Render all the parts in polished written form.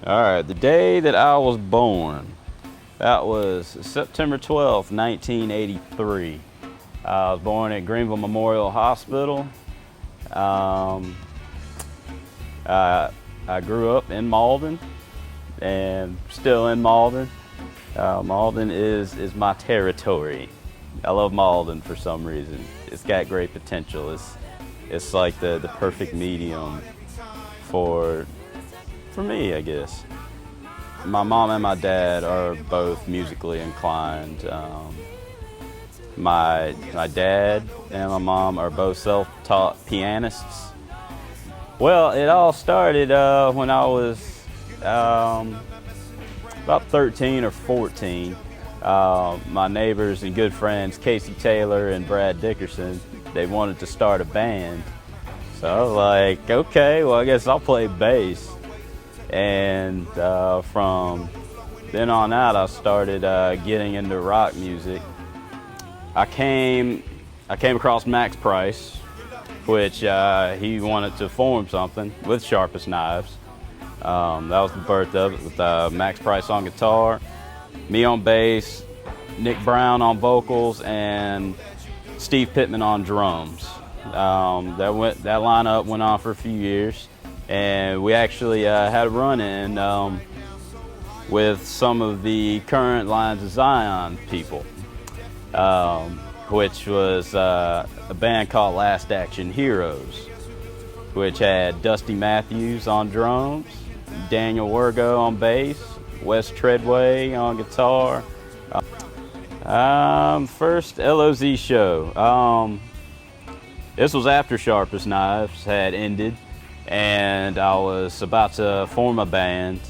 All right, the day that I was born, that was September 12th, 1983. I was born at Greenville Memorial Hospital. Um, I grew up in Malden and still in Malden. Malden is my territory. I love Malden for some reason. It's got great potential. It's like the perfect medium for me, I guess. My mom and my dad are both musically inclined. My dad and my mom are both self-taught pianists. Well, it all started when I was about 13 or 14. My neighbors and good friends, Casey Taylor and Brad Dickerson, they wanted to start a band. So I was like, okay, well, I guess I'll play bass. And from then on out, I started getting into rock music. I came across Max Price, which he wanted to form something with Sharpest Knives. That was the birth of it, with Max Price on guitar, me on bass, Nick Brown on vocals, and Steve Pittman on drums. That lineup went on for a few years, and we actually had a run-in with some of the current Lions of Zion people, which was a band called Last Action Heroes, which had Dusty Matthews on drums, Daniel Wergo on bass, Wes Treadway on guitar. First LOZ show. This was after Sharpest Knives had ended, and I was about to form a band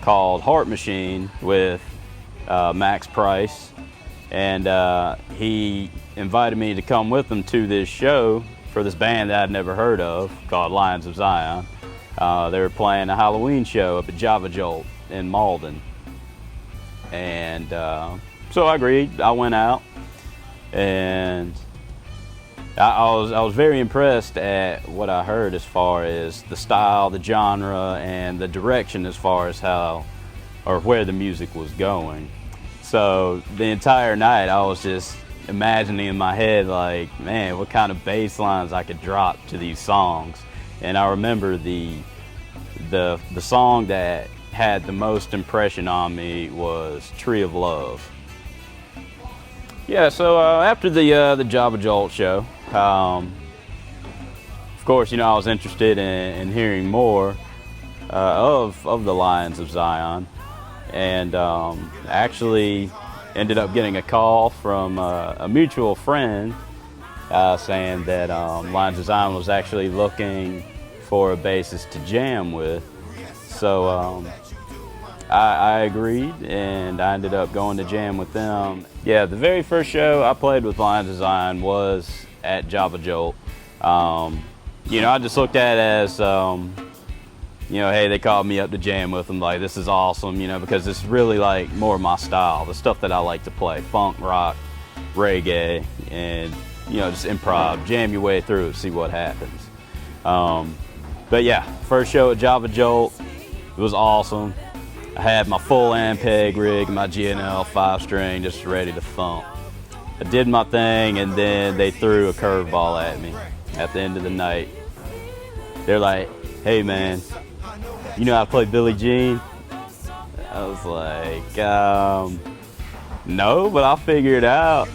called Heart Machine with Max Price, and he invited me to come with him to this show for this band that I'd never heard of called Lions of Zion. They were playing a Halloween show up at Java Jolt in Malden, and so I agreed. I went out, and I was very impressed at what I heard as far as the style, the genre, and the direction as far as how or where the music was going. So the entire night I was just imagining in my head, like, man, what kind of bass lines I could drop to these songs. And I remember the song that had the most impression on me was Tree of Love. Yeah, so after the Java Jolt show, of course, I was interested in hearing more of the Lions of Zion, and actually ended up getting a call from a mutual friend saying that Lions of Zion was actually looking for a bassist to jam with. So I agreed, and I ended up going to jam with them. Yeah, the very first show I played with Lions of Zion was at Java Jolt. I just looked at it as, hey, they called me up to jam with them. Like, this is awesome, because it's really like more my style, the stuff that I like to play, funk, rock, reggae, and, just improv, jam your way through it, see what happens. But yeah, first show at Java Jolt, it was awesome. I had my full Ampeg rig, my GNL 5-string, just ready to thump. I did my thing, and then they threw a curveball at me at the end of the night. They're like, hey man, you know how to play Billie Jean? I was like, no, but I'll figure it out.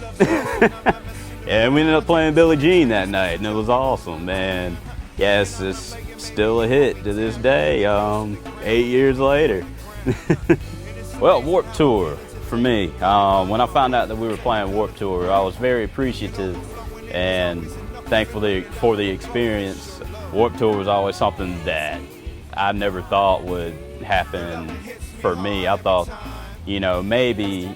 And we ended up playing Billie Jean that night, and it was awesome, man. Yes, it's still a hit to this day, 8 years later. Well, Warped Tour for me. When I found out that we were playing Warped Tour, I was very appreciative and thankful for the experience. Warped Tour was always something that I never thought would happen for me. I thought, maybe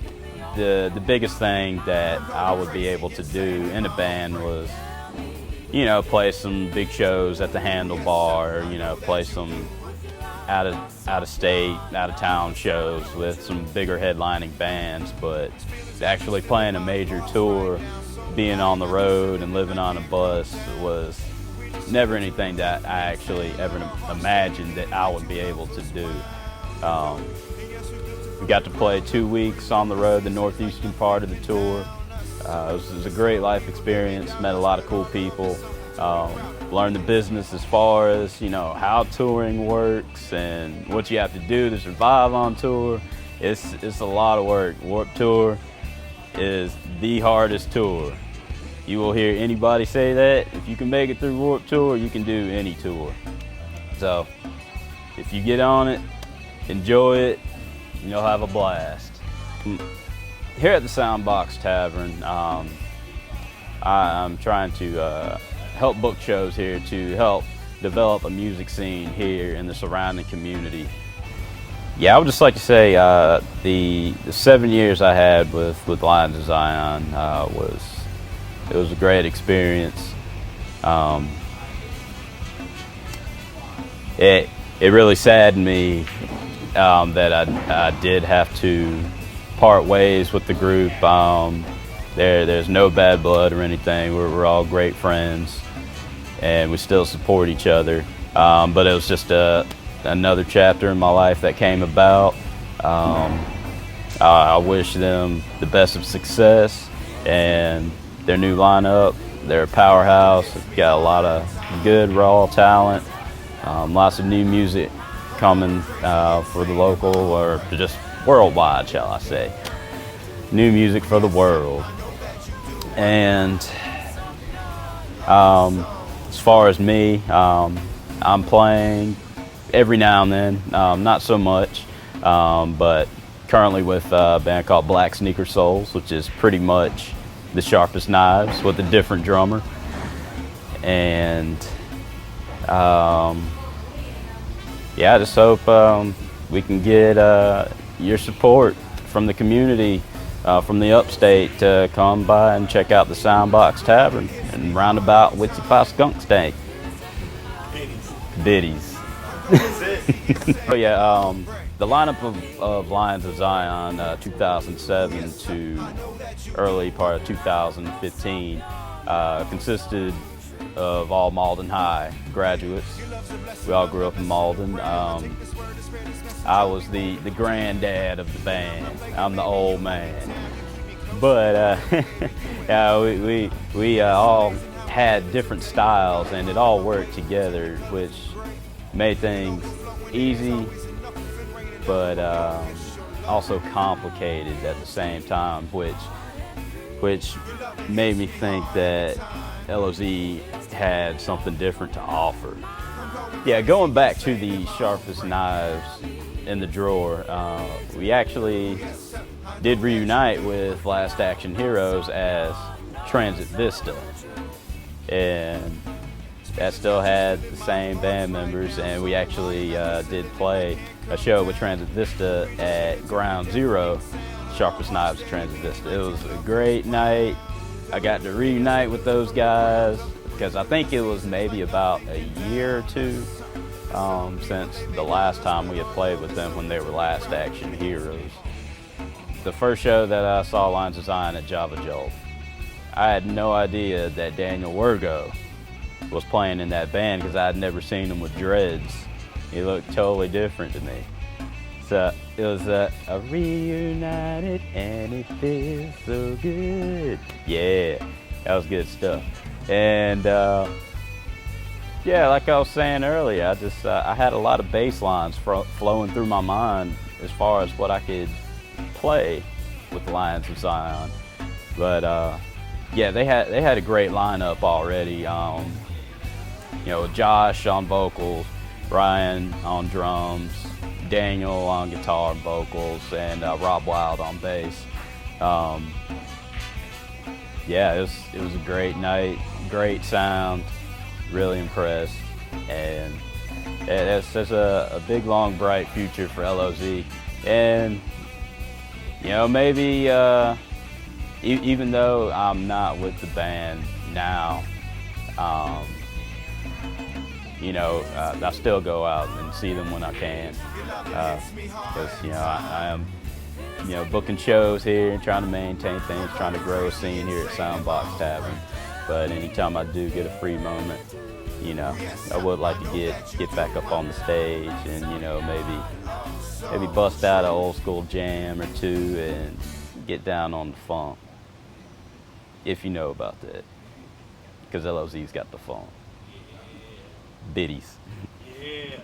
the biggest thing that I would be able to do in a band was, play some big shows at the Handlebar, play some out of state, out of town shows with some bigger headlining bands. But actually playing a major tour, being on the road and living on a bus was never anything that I actually ever imagined that I would be able to do. We got to play 2 weeks on the road, the northeastern part of the tour. It was a great life experience, met a lot of cool people, learned the business as far as, how touring works and what you have to do to survive on tour. It's a lot of work. Warped Tour is the hardest tour. You will hear anybody say that. If you can make it through Warped Tour, you can do any tour. So if you get on it, enjoy it, and you'll have a blast. Here at the Soundbox Tavern, I'm trying to help book shows here to help develop a music scene here in the surrounding community. Yeah, I would just like to say the 7 years I had with Lions of Zion was a great experience. It really saddened me that I did have to part ways with the group. There's no bad blood or anything. We're all great friends, and we still support each other. But it was just another chapter in my life that came about. I wish them the best of success and their new lineup. They're a powerhouse. They've got a lot of good raw talent. Lots of new music coming for the local, or just worldwide, shall I say. New music for the world. And as far as me, I'm playing every now and then, not so much, but currently with a band called Black Sneaker Souls, which is pretty much the Sharpest Knives with a different drummer. And yeah, I just hope we can get your support from the community, from the upstate, to come by and check out the Soundbox Tavern and roundabout Wichita Skunk Stank. Biddies. So yeah, the lineup of Lions of Zion 2007 to early part of 2015 consisted of all Malden High graduates. We all grew up in Malden. I was the granddad of the band. I'm the old man. But yeah, we all had different styles, and it all worked together, which made things easy, but also complicated at the same time, which made me think that LOZ had something different to offer. Yeah, going back to the Sharpest Knives in the drawer, we actually did reunite with Last Action Heroes as Transit Vista, and that still had the same band members, and we actually did play a show with Transit Vista at Ground Zero, Sharpest Knives Transit Vista. It was a great night. I got to reunite with those guys because I think it was maybe about a year or two since the last time we had played with them, when they were Last Action Heroes. The first show that I saw Lions of Zion at Java Jolt, I had no idea that Daniel Wergo was playing in that band because I had never seen him with dreads. He looked totally different to me. So it was a reunited and it feels so good. Yeah, that was good stuff. And yeah, like I was saying earlier, I had a lot of bass lines flowing through my mind as far as what I could play with the Lions of Zion. But yeah, they had a great lineup already. Josh on vocals, Ryan on drums, Daniel on guitar and vocals, and Rob Wild on bass. Yeah, it was a great night, great sound, really impressed, and there's a big, long, bright future for LOZ. And maybe even though I'm not with the band now, I still go out and see them when I can, because I am booking shows here and trying to maintain things, trying to grow a scene here at Soundbox Tavern. But anytime I do get a free moment, I would like to get back up on the stage and maybe maybe bust out an old school jam or two and get down on the funk. If you know about that. Because LOZ's got the funk. Biddies. Yeah.